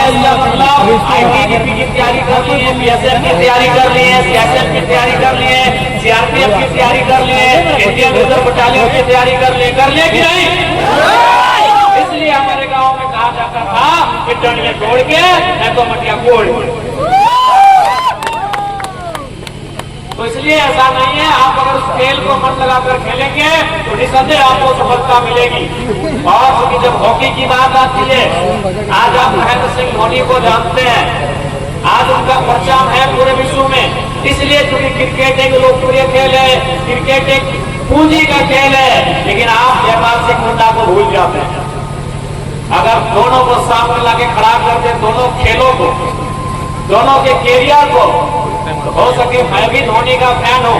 IAS का मतलब ITBP की तैयारी कर ली है, बीएसएफ की तैयारी कर ली है, सीएसएफ की तैयारी कर ली है, सीआरपीएफ की तैयारी कर ली है, इंडियन रिजर्व बटालियन की तैयारी कर ली कि नहीं? इसलिए हमारे गांव में कहा जाता था कि टंडिया तोड़ के नहीं तो मटिया कोड़। तो इसलिए ऐसा नहीं है, आप अगर उस खेल को मन लगाकर खेलेंगे तो निसंदेह आपको सफलता मिलेगी। और क्योंकि जब हॉकी की बात आती है, आज आप महेंद्र सिंह धोनी को जानते हैं, आज उनका परचम है पूरे विश्व में, इसलिए क्योंकि क्रिकेट एक लोकप्रिय खेल है, क्रिकेट एक पूंजी का खेल है। लेकिन आप जयपाल सिंह मुंडा को भूल जाते हैं। अगर दोनों को सामने लाके खड़ा कर दे, दोनों खेलों को, दोनों के कैरियर को, तो हो सके मैं भी धोनी का फैन हूँ,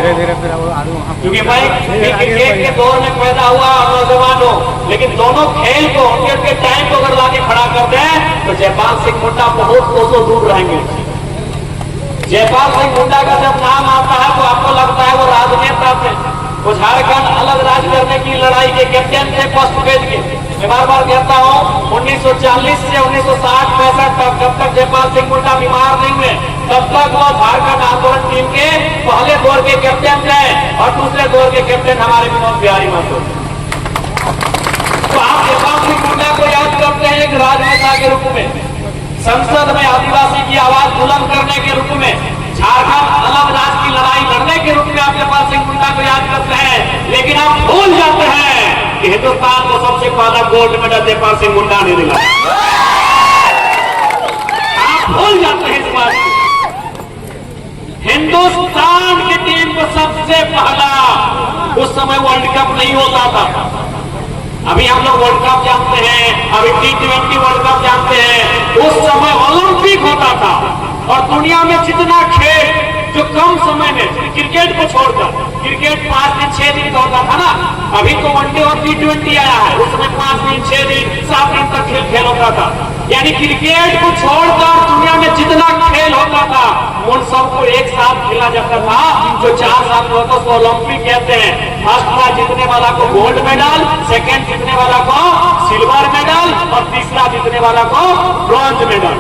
क्योंकि मैं क्रिकेट के दौर में पैदा हुआ नौजवान हूँ। लेकिन दोनों खेल को, उनके टाइम को अगर लाके खड़ा कर दे तो जयपाल सिंह मुंडा बहुत कोसों दूर रहेंगे। जयपाल सिंह मुंडा का जब नाम आता है तो आपको लगता है वो राजनेता थे, वो झारखंड अलग राज्य करने की लड़ाई के कैप्टन थे फर्स्ट पेज के। मैं बार बार कहता हूँ 1940 से 1960-65 तक जब तक जयपाल सिंह मुंडा बीमार नहीं हुए तब तक वो झारखंड आंदोलन टीम के पहले दौर के कैप्टन थे और दूसरे दौर के कैप्टन हमारे विनोद बिहारी महतो। तो आप जयपाल सिंह मुंडा को याद करते हैं एक राजनेता के रूप में, संसद में आदिवासी की आवाज बुलंद करने के रूप में, झारखंड अलग राज्य की लड़ाई लड़ने के रूप में आप जयपाल सिंह मुंडा को याद करते हैं। लेकिन आप भूल जाते हैं कि हिंदुस्तान को सबसे पहला गोल्ड मेडल जयपाल सिंह मुंडा ने दिला। आप भूल जाते हैं इस बात को। हिंदुस्तान की टीम को सबसे पहला, उस समय वर्ल्ड कप नहीं होता था, अभी हम लोग वर्ल्ड कप जानते हैं, अभी T20 वर्ल्ड कप जानते हैं, उस समय ओलंपिक होता था। और दुनिया में जितना खेल जो कम समय में, क्रिकेट को छोड़कर, क्रिकेट 5 दिन 6 दिन का होता था ना, अभी तो वनडे और T20 आया है, उसमें 5 दिन 6 दिन 7 दिन तक खेल होता था। यानी क्रिकेट को छोड़कर दुनिया में जितना खेल होता था उन सबको एक साथ खेला जाता था। जो 4 साल में होता उसको ओलंपिक कहते हैं। फर्स्ट प्राइज जीतने वाला को गोल्ड मेडल, सेकंड जीतने वाला को सिल्वर मेडल और तीसरा जीतने वाला को ब्रॉन्ज मेडल।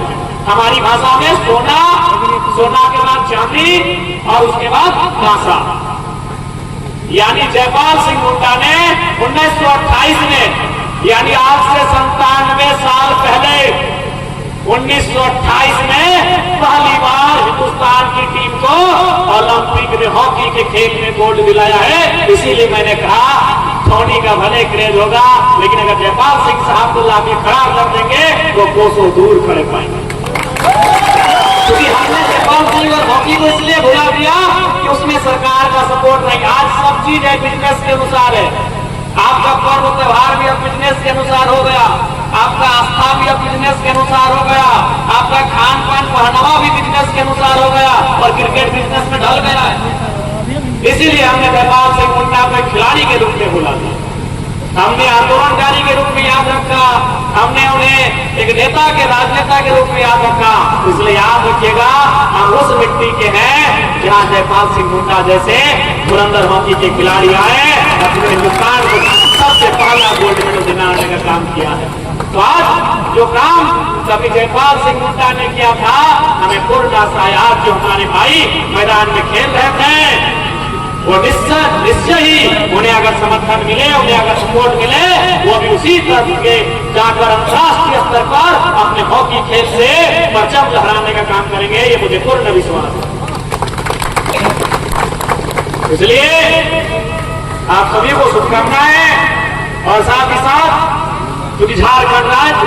हमारी भाषा में सोना, सोना के बाद चांदी और उसके बाद कांसा। यानी जयपाल सिंह मुंडा ने 1928 में, यानी आज से 97 साल पहले 1928 में पहली बार हिंदुस्तान की टीम को ओलंपिक में हॉकी के खेल में गोल्ड दिलाया है। इसीलिए मैंने कहा धोनी का भले क्रेज होगा, लेकिन अगर जयपाल सिंह साहब को लाके खड़ा कर देंगे तो कोसों दूर खड़े पाएंगे। क्योंकि हमने जयपाल सिंह और हॉकी को इसलिए भुला दिया कि उसमें सरकार का सपोर्ट नहीं। आज सब चीज है बिजनेस के अनुसार है। आपका पर्व त्योहार भी अब बिजनेस के अनुसार हो गया, आपका आस्था भी अब बिजनेस के अनुसार हो गया, आपका खान पान पहनावा भी बिजनेस के अनुसार हो गया और क्रिकेट बिजनेस में ढल गया है। इसीलिए हमने जयपाल सिंह मुंडा को खिलाड़ी के रूप में बुला दिया, हमने आंदोलनकारी के रूप में याद रखा, हमने उन्हें एक नेता के, राजनेता के रूप में याद रखा। इसलिए याद रखिएगा हम उस मिट्टी के हैं जहां जयपाल सिंह मुंडा जैसे धुरंधर हॉकी के खिलाड़ी आए, अपने हिंदुस्तान को सबसे पहला गोल्ड मेडल दिलाने का काम किया है। तो आज जो काम कभी जयपाल सिंह मुंडा ने किया था, हमें पूर्ण आशा है आज जो हमारे भाई मैदान में खेल रहे थे वो निश्चय ही उन्हें अगर समर्थन मिले, उन्हें अगर सपोर्ट मिले, वो भी उसी तरह के जाकर अंतर्राष्ट्रीय स्तर पर अपने हॉकी खेल से परचम लहराने का काम करेंगे, ये मुझे पूर्ण विश्वास है। इसलिए आप सभी को शुभकामनाएं। और साथ ही साथ क्योंकि झारखंड राज्य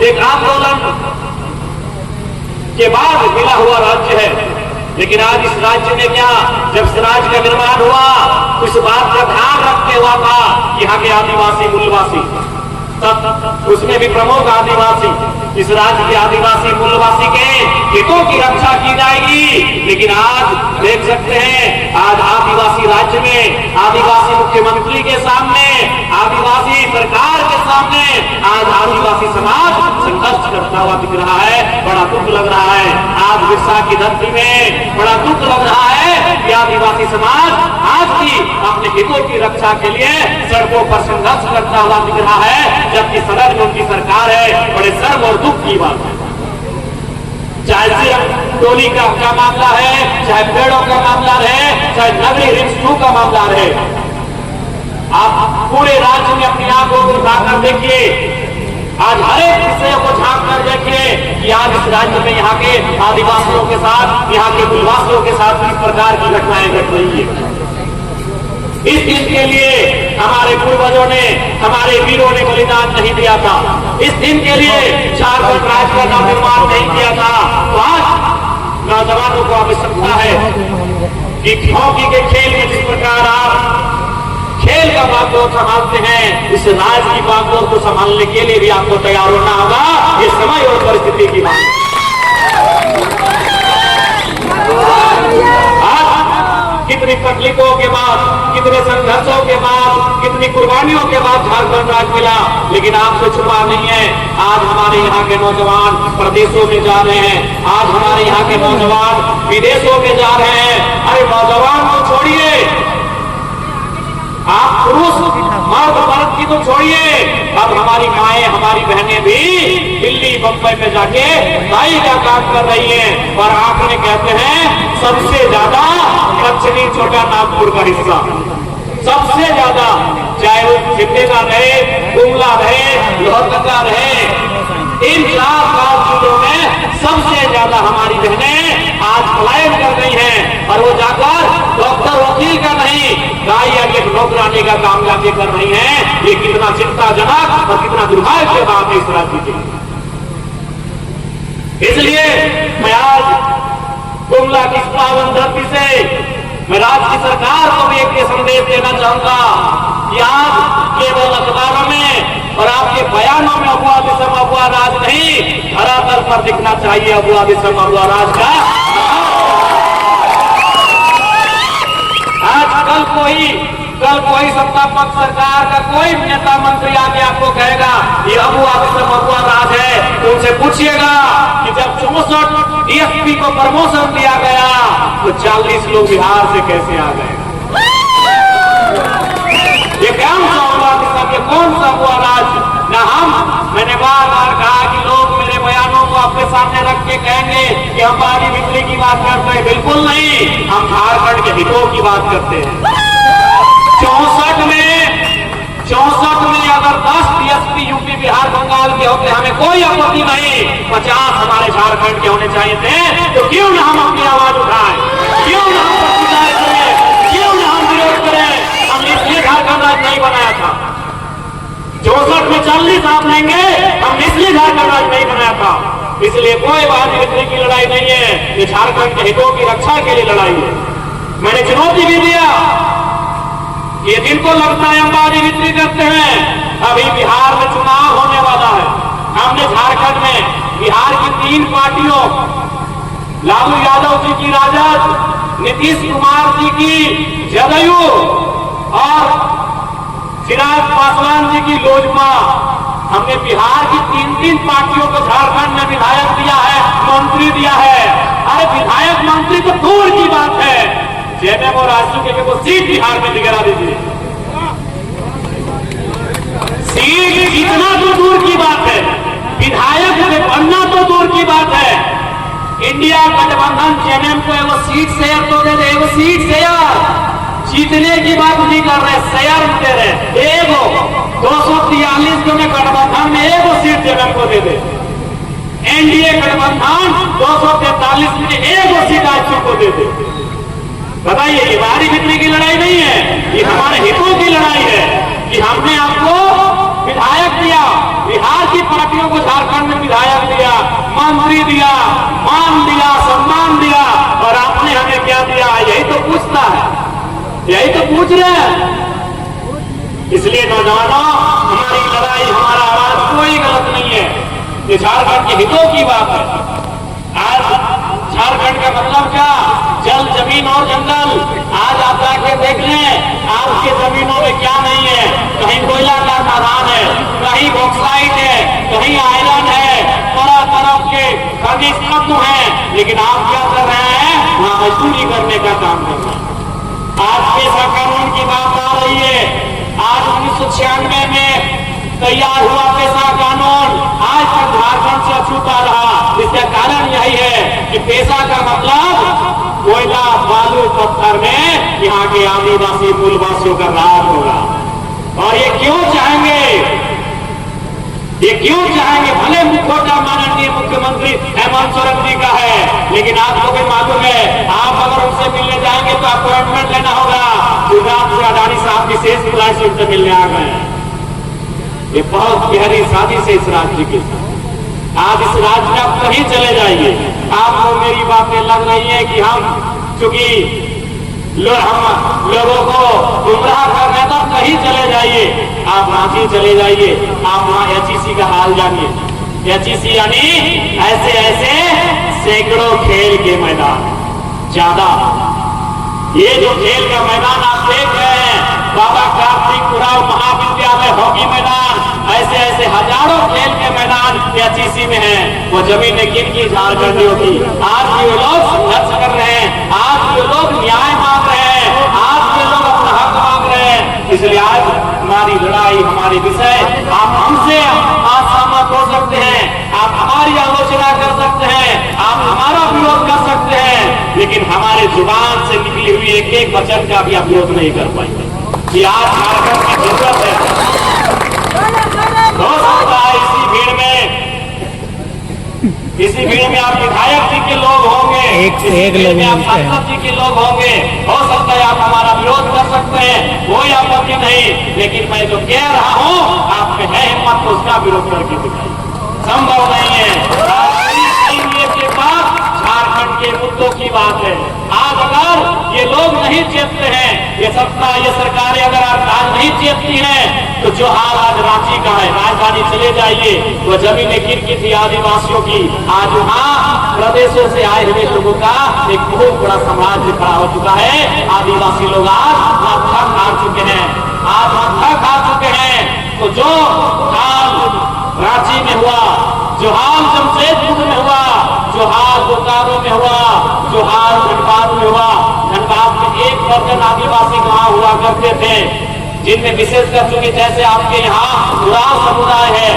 एक आंदोलन के बाद मिला हुआ राज्य है, लेकिन आज इस राज्य में क्या, जब इस राज्य का निर्माण हुआ तो इस बात का ध्यान रखते हुआ था कि यहाँ के आदिवासी मूलवासी, तब उसमें भी प्रमुख आदिवासी, इस राज्य के आदिवासी मूलवासी के हितों की रक्षा की जाएगी। लेकिन आज देख सकते हैं, आज आदिवासी राज्य में आदिवासी मुख्यमंत्री के सामने, आदिवासी सरकार के सामने आज आदिवासी समाज संघर्ष करता हुआ दिख रहा है। बड़ा दुख लग रहा है। आज बिरसा की धरती में बड़ा दुख लग रहा है कि आदिवासी समाज आज भी अपने हितों की रक्षा के लिए सड़कों पर संघर्ष करता हुआ दिख रहा है, जबकि सदन में उनकी सरकार है। बड़े शर्म और दुख की बात है। चाहे सिर्फ टोली का मामला है, चाहे पेड़ों का मामला है, चाहे नगरी रिंग्स 2 का मामला है। आप पूरे राज्य में अपनी आंखों को उठाकर देखिए, आज हर एक विषय को झांक कर देखिए कि आज इस राज्य में यहाँ के आदिवासियों के साथ, यहाँ के कुलवासियों के साथ किस प्रकार की घटनाएं घट रही है। इस दिन के लिए हमारे पूर्वजों ने, हमारे वीरों ने बलिदान नहीं दिया था। इस दिन के लिए झारखंड राज्य का नवनिर्माण नहीं किया था। तो आज नौजवानों को आवश्यकता है कि हॉकी के खेल में जिस प्रकार आप खेल का बागडोर संभालते हैं, इस राज्य की बागडोर को संभालने के लिए भी आपको तैयार होना होगा। ये समय और परिस्थिति की बात है। कितनी तकलीफों के बाद, कितने संघर्षों के बाद, कितनी कुर्बानियों के बाद झारखंड राज्य मिला, लेकिन आपसे छुपा नहीं है। आज हमारे यहाँ के नौजवान प्रदेशों में जा रहे हैं, आज हमारे यहाँ के नौजवान विदेशों में जा रहे हैं। अरे नौजवान को छोड़िए, आप पुरुष मर्द मर्द की तो छोड़िए, अब हमारी माएं, हमारी बहनें भी दिल्ली बंबई में जाके भाई का काम कर रही हैं। और आंकड़े कहते हैं सबसे ज्यादा दक्षिणी छोटा नागपुर का हिस्सा, सबसे ज्यादा, चाहे वो सिमडेगा रहे, गुमला रहे, लोहरदगा रहे, इन 4 जिलों में सबसे ज्यादा हमारी बहनें आज पलायन कर रही हैं। और वो जाकर डॉक्टर वकील का नहीं, गाय या नौकरानी का काम जाके कर रही हैं। ये कितना चिंताजनक और कितना दुर्भाग्य की बात है इस राज्य की। इसलिए मैं आज गुमला की पावन धरती से मैं राज्य की सरकार को भी एक संदेश देना चाहूंगा कि आप केवल अखबारों में और आपके बयानों में अफवाह विषम अफवाह राज नहीं, धरातल पर दिखना चाहिए अफवाह विषम अफवाह राज का। आज कल कोई सत्ता पक्ष सरकार का कोई नेता मंत्री आके आपको कहेगा ये अफवाह विषम अफवाह राज है, तो उनसे पूछिएगा कि जब 64 डीएसपी को प्रमोशन दिया गया तो 40 लोग बिहार से कैसे आ गए? ये कौन सा हुआ विषम, ये कौन सा हुआ राज? न मैंने बार बार कहा कि लोग मेरे बयानों को अपने सामने रख के कहेंगे कि हम बागी बिजली की बात करते हैं। बिल्कुल नहीं, हम झारखंड के हितों की बात करते हैं। 64 में अगर 10 डीएसपी यूपी बिहार बंगाल के होते हमें कोई आपत्ति नहीं, 50 हमारे झारखंड के होने चाहिए थे। तो क्यों न हम अपनी आवाज उठाएं, क्यों न हम प्रतिदान करें, क्यों न हम विरोध करें? हमने इसलिए झारखंड राज्य नहीं बनाया था। 64 में 40 आप लेंगे, हम इसलिए झारखंड राज्य नहीं बनाया था। इसलिए कोई बात बिजली की लड़ाई नहीं है, ये झारखंड के हितों की रक्षा के लिए लड़ाई है। मैंने चुनौती भी दिया, ये जिनको लगता है हम बागी बिजली करते हैं, अभी बिहार में चुनाव होने वाला है। हमने झारखंड में बिहार की 3 पार्टियों, लालू यादव जी की राजद, नीतीश कुमार जी की जदयू और चिराग पासवान जी की लोजपा, हमने बिहार की 3 पार्टियों को झारखंड में विधायक दिया है, मंत्री दिया है। अरे विधायक मंत्री तो दूर की बात है, जेएमएम और आजसू के वो सीट बिहार में दिखा दीजिए। सीट जीतना तो दूर की बात है, विधायक से बनना तो दूर की बात है। इंडिया गठबंधन जेएमएम को एगो सीट शेयर तो दे दे, एगो सीट शेयर, जीतने की बात नहीं कर रहे, शेयर दे रहे। एगो 243 जो में गठबंधन में एगो सीट जेएमएम को दे दे। एनडीए गठबंधन 243 में एगो सीट आजसू को दे दे। बताइए, ये बागी बिजली की लड़ाई नहीं है, ये हमारे हितों की लड़ाई है कि हमने आपको विधायक दिया, बिहार की पार्टियों को झारखंड में विधायक दिया, मंत्री दिया, मान दिया, सम्मान दिया, और आपने हमें क्या दिया? यही तो पूछता है, यही तो पूछ रहे हैं। इसलिए नौजवानों, हमारी लड़ाई, हमारा आवाज कोई गलत नहीं है, ये झारखंड के हितों की बात है। आज झारखंड का मतलब क्या? जल, जमीन और जंगल। आज आप जाके देख लें, आपके जमीनों में क्या नहीं है। कहीं कोयला का खदान है, कहीं बॉक्साइट है, कहीं आयरन है, तरह तरह के खनिज तत्व हैं, लेकिन आप क्या कर रहे हैं? वहां मजदूरी करने का काम कर रहे हैं। आज पेशा कानून की बात आ रही है। आज 1996 में तैयार हुआ पेशा कानून, आज तक झारखंड से अछूता रहा। इसका कारण यही है कि पेशा का मतलब कोयला बालू पत्थर में यहाँ के आदिवासी मूलवासियों का राज होगा। और ये क्यों चाहेंगे, ये क्यों चाहेंगे? भले मुखौटा माननीय मुख्यमंत्री हेमंत सोरेन जी का है, लेकिन आपको भी मालूम है, आप अगर उनसे मिलने जाएंगे तो अपॉइंटमेंट लेना होगा। गुजरात से अडानी साहब विशेष फ्लाइट से उनसे मिलने आ गए। ये बहुत गहरी साजिश है इस राज्य के साथ। आज इस राज्य में आप कहीं चले जाइए, आपको मेरी बातें लग रही है कि हम चूंकि हम लोगों को गुमराह करने, तो कहीं चले जाइए, आप रांची चले जाइए, आप वहां एचईसी का हाल जानिए। एचईसी यानी ऐसे ऐसे सैकड़ों खेल के मैदान, ज्यादा ये जो खेल का मैदान आप देख रहे हैं, बाबा कार्तिक उरांव महाविद्यालय हॉकी मैदान, ऐसे ऐसे हजारों खेल के मैदान एचईसी में है। वो जमीनें किनकी? झारखंडियों की। आज भी वो लोग संघर्ष कर रहे हैं, आज भी वो लोग न्याय मांग रहे हैं, आज भी लोग अपना हक मांग रहे हैं। इसलिए आज हमारी लड़ाई, हमारे विषय, आप हमसे आज सहमत हो सकते हैं, आप हमारी आलोचना कर सकते हैं, आप हमारा विरोध कर सकते हैं, लेकिन हमारे जुबान से निकली हुई एक एक वचन का भी आप विरोध नहीं कर पाएंगे। कि आज झारखंड की जरूरत है। हो सकता है इसी भीड़ में आप विधायक जी के लोग होंगे, एक लोग आप सांसद जी के लोग होंगे, हो सकता है आप हमारा विरोध कर सकते हैं, कोई आपत्ति नहीं, लेकिन मैं जो कह रहा हूँ, आप में है हिम्मत तो उसका विरोध करके दिखाइए। संभव नहीं है। के पास झारखंड के मुद्दों की बात है। आज अगर ये लोग नहीं चेतते हैं, ये सत्ता, ये सरकारें अगर आज नहीं चेतती हैं, तो जो हाल आज रांची का है, राजधानी चले जाइए, वो जमीनें किनकी थी? आदिवासियों की। आज वहाँ प्रदेशों से आए हुए लोगों का एक बहुत बड़ा साम्राज्य खड़ा हो चुका है। आदिवासी लोग आज मत्था खा चुके हैं, आज मत्था खा चुके हैं। तो जो हाल रांची में हुआ, जो हाल जमशेदपुर में हुआ, जो हाल बोकारो में हुआ, जो हाल धनबाद में हुआ, धनबाद में 1% आदिवासी वहां हुआ करते थे, जिनमें विशेषकर चूंकि जैसे आपके यहाँ उरांव समुदाय है,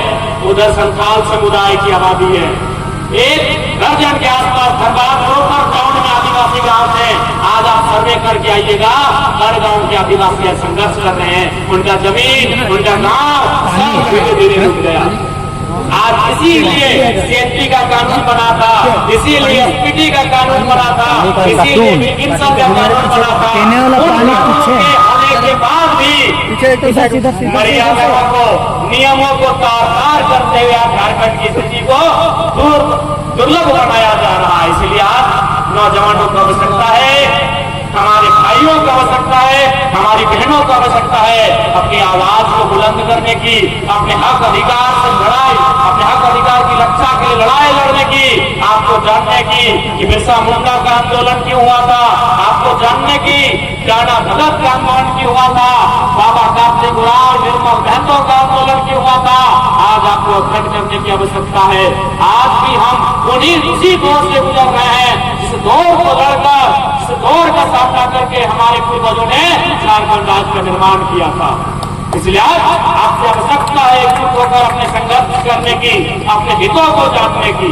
उधर संथाल समुदाय की आबादी है। 1 दर्जन के आसपास धनबाद रोड गांव में आदिवासी गांव है। आज आप सर्वे करके आइएगा, हर गांव के आदिवासी संघर्ष कर रहे हैं, उनका जमीन, उनका गांव सब धीरे धीरे रुक गया। आज इसीलिए सीएनपी का कानून बना था, इसीलिए एसपीटी का कानून बना था, इसीलिए विल्किंसन का कानून बना था। होने के बाद भी मर्यादाओं को, नियमों को तार-तार करते हुए आज झारखंड की स्थिति को दुर्लभ बनाया जा रहा है। इसलिए आज नौजवानों को आवश्यकता है, हमारे भाइयों को आवश्यकता है, हमारी बहनों को आवश्यकता है अपनी आवाज को बुलंद करने की, अपने हक अधिकार से लड़ाई, अपने हक अधिकार की रक्षा के लिए लड़ाई लड़ने की, आपको जानने की कि बिरसा मुंडा का आंदोलन क्यों हुआ था, आपको जानने की टाना भगत का आंदोलन क्यों हुआ था, बाबा कार्तिक उरांव, निर्मल महतो का आंदोलन क्यों हुआ था। आज आपको अध्ययन करने की आवश्यकता है। आज भी हम उसी दौर से गुजर रहे हैं, जिस दौर को लड़कर, इस दौर का सामना करके हमारे पूर्वजों ने झारखंड राज्य का निर्माण किया था। इसलिए आज आपसे आवश्यकता है एकजुट होकर अपने संघर्ष करने की, अपने हितों को जानने की।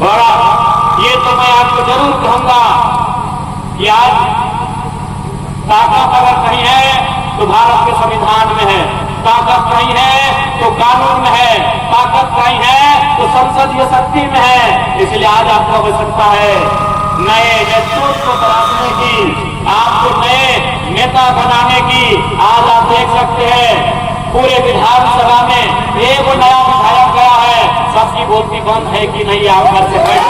और ये तो मैं आपको जरूर कहूंगा कि आज ताकत अगर कहीं है तो भारत के संविधान में है, ताकत नहीं है तो कानून में है, ताकत नहीं है तो संसदीय शक्ति में है। इसलिए आज आपको आवश्यकता है नए नेतृत्व को तराशने की, आपको नए नेता बनाने की। आज आप देख सकते हैं पूरे विधानसभा में एक नया विधायक गया है, सबकी बोलती बंद है कि नहीं, आप घर से बैठ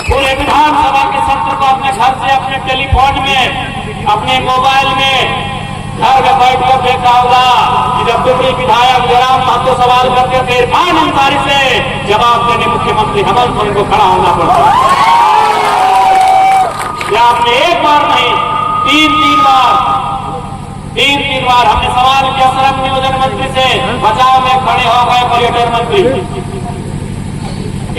पूरे विधानसभा के सत्र को अपने घर से, अपने टेलीफोन में, अपने मोबाइल में घर में बैठ कर देखा होगा कि जब दुर्गी विधायक जयराम महतो सवाल करते थे, इरफान अंसारी से जवाब देने मुख्यमंत्री हेमंत सोरेन को खड़ा होना पड़ता। या आपने एक बार नहीं, तीन बार हमने सवाल किया सड़क नियोजन मंत्री से, बचाव में खड़े हो गए पर्यटन मंत्री।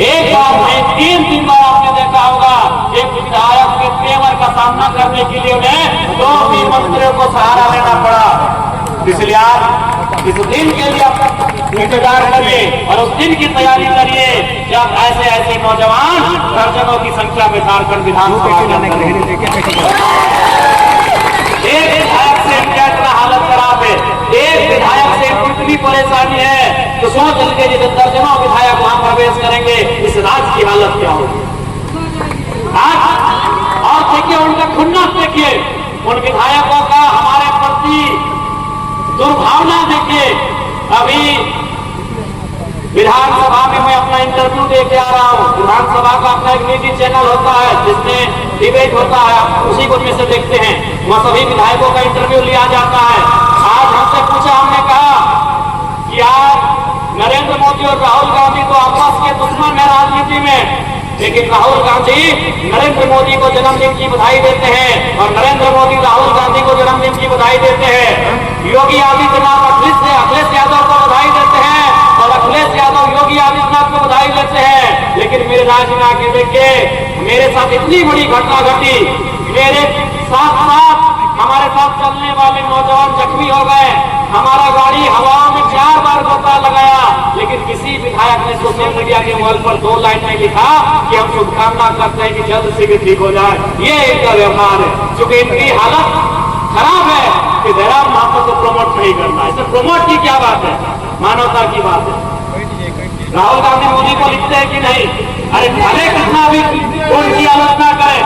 एक बार नहीं, 3 बार आपने देखा होगा एक विधायक के तेवर का सामना करने के लिए उन्हें 2 मंत्रियों को सहारा लेना पड़ा। इसलिए आज इस दिन के लिए इंतजार करिए और उस दिन की तैयारी करिए जब ऐसे ऐसे नौजवान दर्जनों की संख्या में झारखंड विधानसभा एक विधायक से इनका इतना हालत खराब है, एक विधायक से इतनी परेशानी है तो सोच लीजिए जब दर्जनों विधायक वहां प्रवेश करेंगे इस राज्य की हालत क्या होगी आज। और देखिए उनका खुन्नस देखिए, उन विधायकों का हमारे प्रति दुर्भावना देखिए। अभी विधानसभा में मैं अपना इंटरव्यू देके आ रहा हूँ। विधानसभा का अपना एक निजी चैनल होता है जिसमें डिबेट होता है, उसी को में से देखते हैं। वहाँ सभी विधायकों का इंटरव्यू लिया जाता है। आज हमसे पूछा, हमने कहा कि यार नरेंद्र मोदी और राहुल गांधी तो आपस के दुश्मन है राजनीति में, लेकिन राहुल गांधी नरेंद्र मोदी को जन्मदिन की बधाई देते हैं और नरेंद्र मोदी राहुल गांधी को जन्मदिन की बधाई देते हैं। योगी आदित्यनाथ अखिलेश यादव को बधाई देते हैं और अखिलेश यादव योगी आदित्यनाथ को बधाई देते हैं। लेकिन मेरे राज्य में आके देखिए, मेरे साथ इतनी बड़ी घटना घटी, मेरे साथ हमारे साथ चलने वाले नौजवान जख्मी हो गए, हमारा गाड़ी हवा में 4 बार गोता लगाया, लेकिन किसी विधायक ने सोशल मीडिया के वॉल पर 2 लाइन में लिखा कि हम शुभकामना करते हैं कि जल्द से भी ठीक हो जाए। ये इनका व्यवहार है। चूंकि इनकी हालत खराब है कि जयराम महतो को प्रमोट नहीं करना। इसमें प्रमोट की क्या बात है, मानवता की बात है। राहुल गांधी मोदी को लिखते हैं कि नहीं, अरे भले कितना भी उनकी आलोचना करें,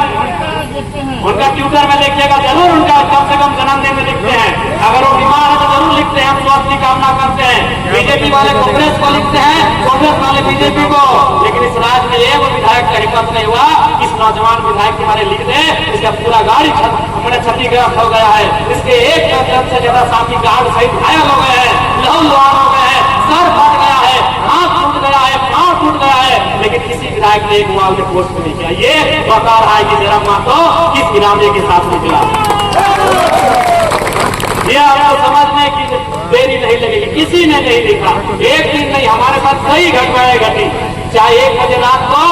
उनका ट्विटर में देखिएगा जरूर उनका कम से कम जन्मदिन में लिखते हैं। अगर वो बीमार है तो जरूर लिखते हैं हम स्वास्थ्य की कामना करते हैं। बीजेपी वाले कांग्रेस को लिखते हैं, कांग्रेस वाले बीजेपी को। लेकिन इस राज्य में एक विधायक का हिम्मत नहीं हुआ, इस नौजवान विधायक के बारे लिख दे, इसका पूरा गाड़ी हमारे क्षतिग्रस्त हो गया है, इसके 1 दर्जन से ज्यादा साथी गार्ड सहित घायल हो गए हैं, लहूलुहान हो गए हैं, सर फट गया है, हाथ टूट गया है, पांव टूट गया है, लेकिन किसी विधायक ने एक बार पोस्ट नहीं किया। ये बता रहा है कि जयराम महतो किस इरादे के साथ निकला। ये आपको समझने की देरी नहीं लगेगी, किसी ने नहीं लिखा। एक दिन नहीं, हमारे साथ कई घटनाएं घटी। चाहे 1 बजे रात को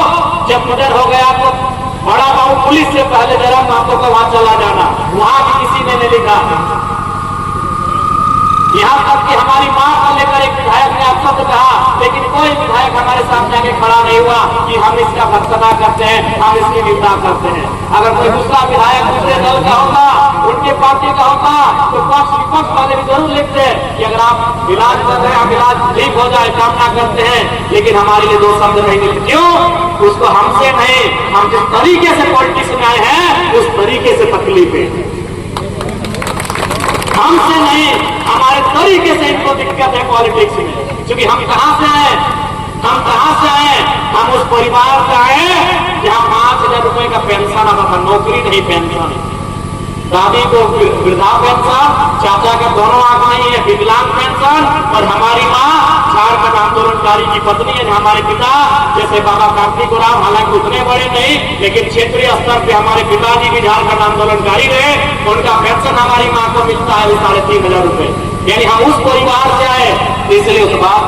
जब मर्डर हो गया तो बड़ा बाबू पुलिस से पहले जयराम महतो को वहां चला जाना, वहां भी किसी ने नहीं लिखा। यहाँ तक कि हमारी मां को लेकर एक विधायक ने आप सबसे कहा, लेकिन कोई विधायक हमारे सामने आके खड़ा नहीं हुआ कि हम इसका भर्त्सना करते हैं, हम इसकी निंदा करते हैं। अगर कोई दूसरा विधायक दूसरे दल का होता, उनके पार्टी का होता, तो पक्ष विपक्ष वाले भी जरूर लिखते हैं कि अगर आप इलाज कर रहे हैं, आप इलाज ठीक हो जाए, कामना करते हैं। लेकिन हमारे लिए 2 शब्द नहीं लिखते। क्यों? उसको हमसे नहीं, हम जिस तरीके से पॉलिटिक्स में आए हैं उस तरीके से तकलीफ है, हमसे नहीं, हमारे तरीके से इनको दिक्कत है पॉलिटिक्स में। क्योंकि हम कहां से आए, हम उस परिवार से आए जहां 5,000 रुपए का पेंशन आता था, नौकरी नहीं पेंशन। दादी को वृद्धा पेंशन, चाचा का दोनों आंख नहीं है, विकलांग पेंशन। और हमारी माँ झारखंड आंदोलनकारी की पत्नी है। हमारे पिता जैसे बाबा कार्तिक उरांव, हालांकि उतने बड़े नहीं, लेकिन क्षेत्रीय स्तर पे हमारे पिताजी भी झारखंड आंदोलनकारी रहे। उनका पेंशन हमारी माँ को मिलता है 3,500 रुपए। यानी हम उस परिवार से आए, इसलिए उस बात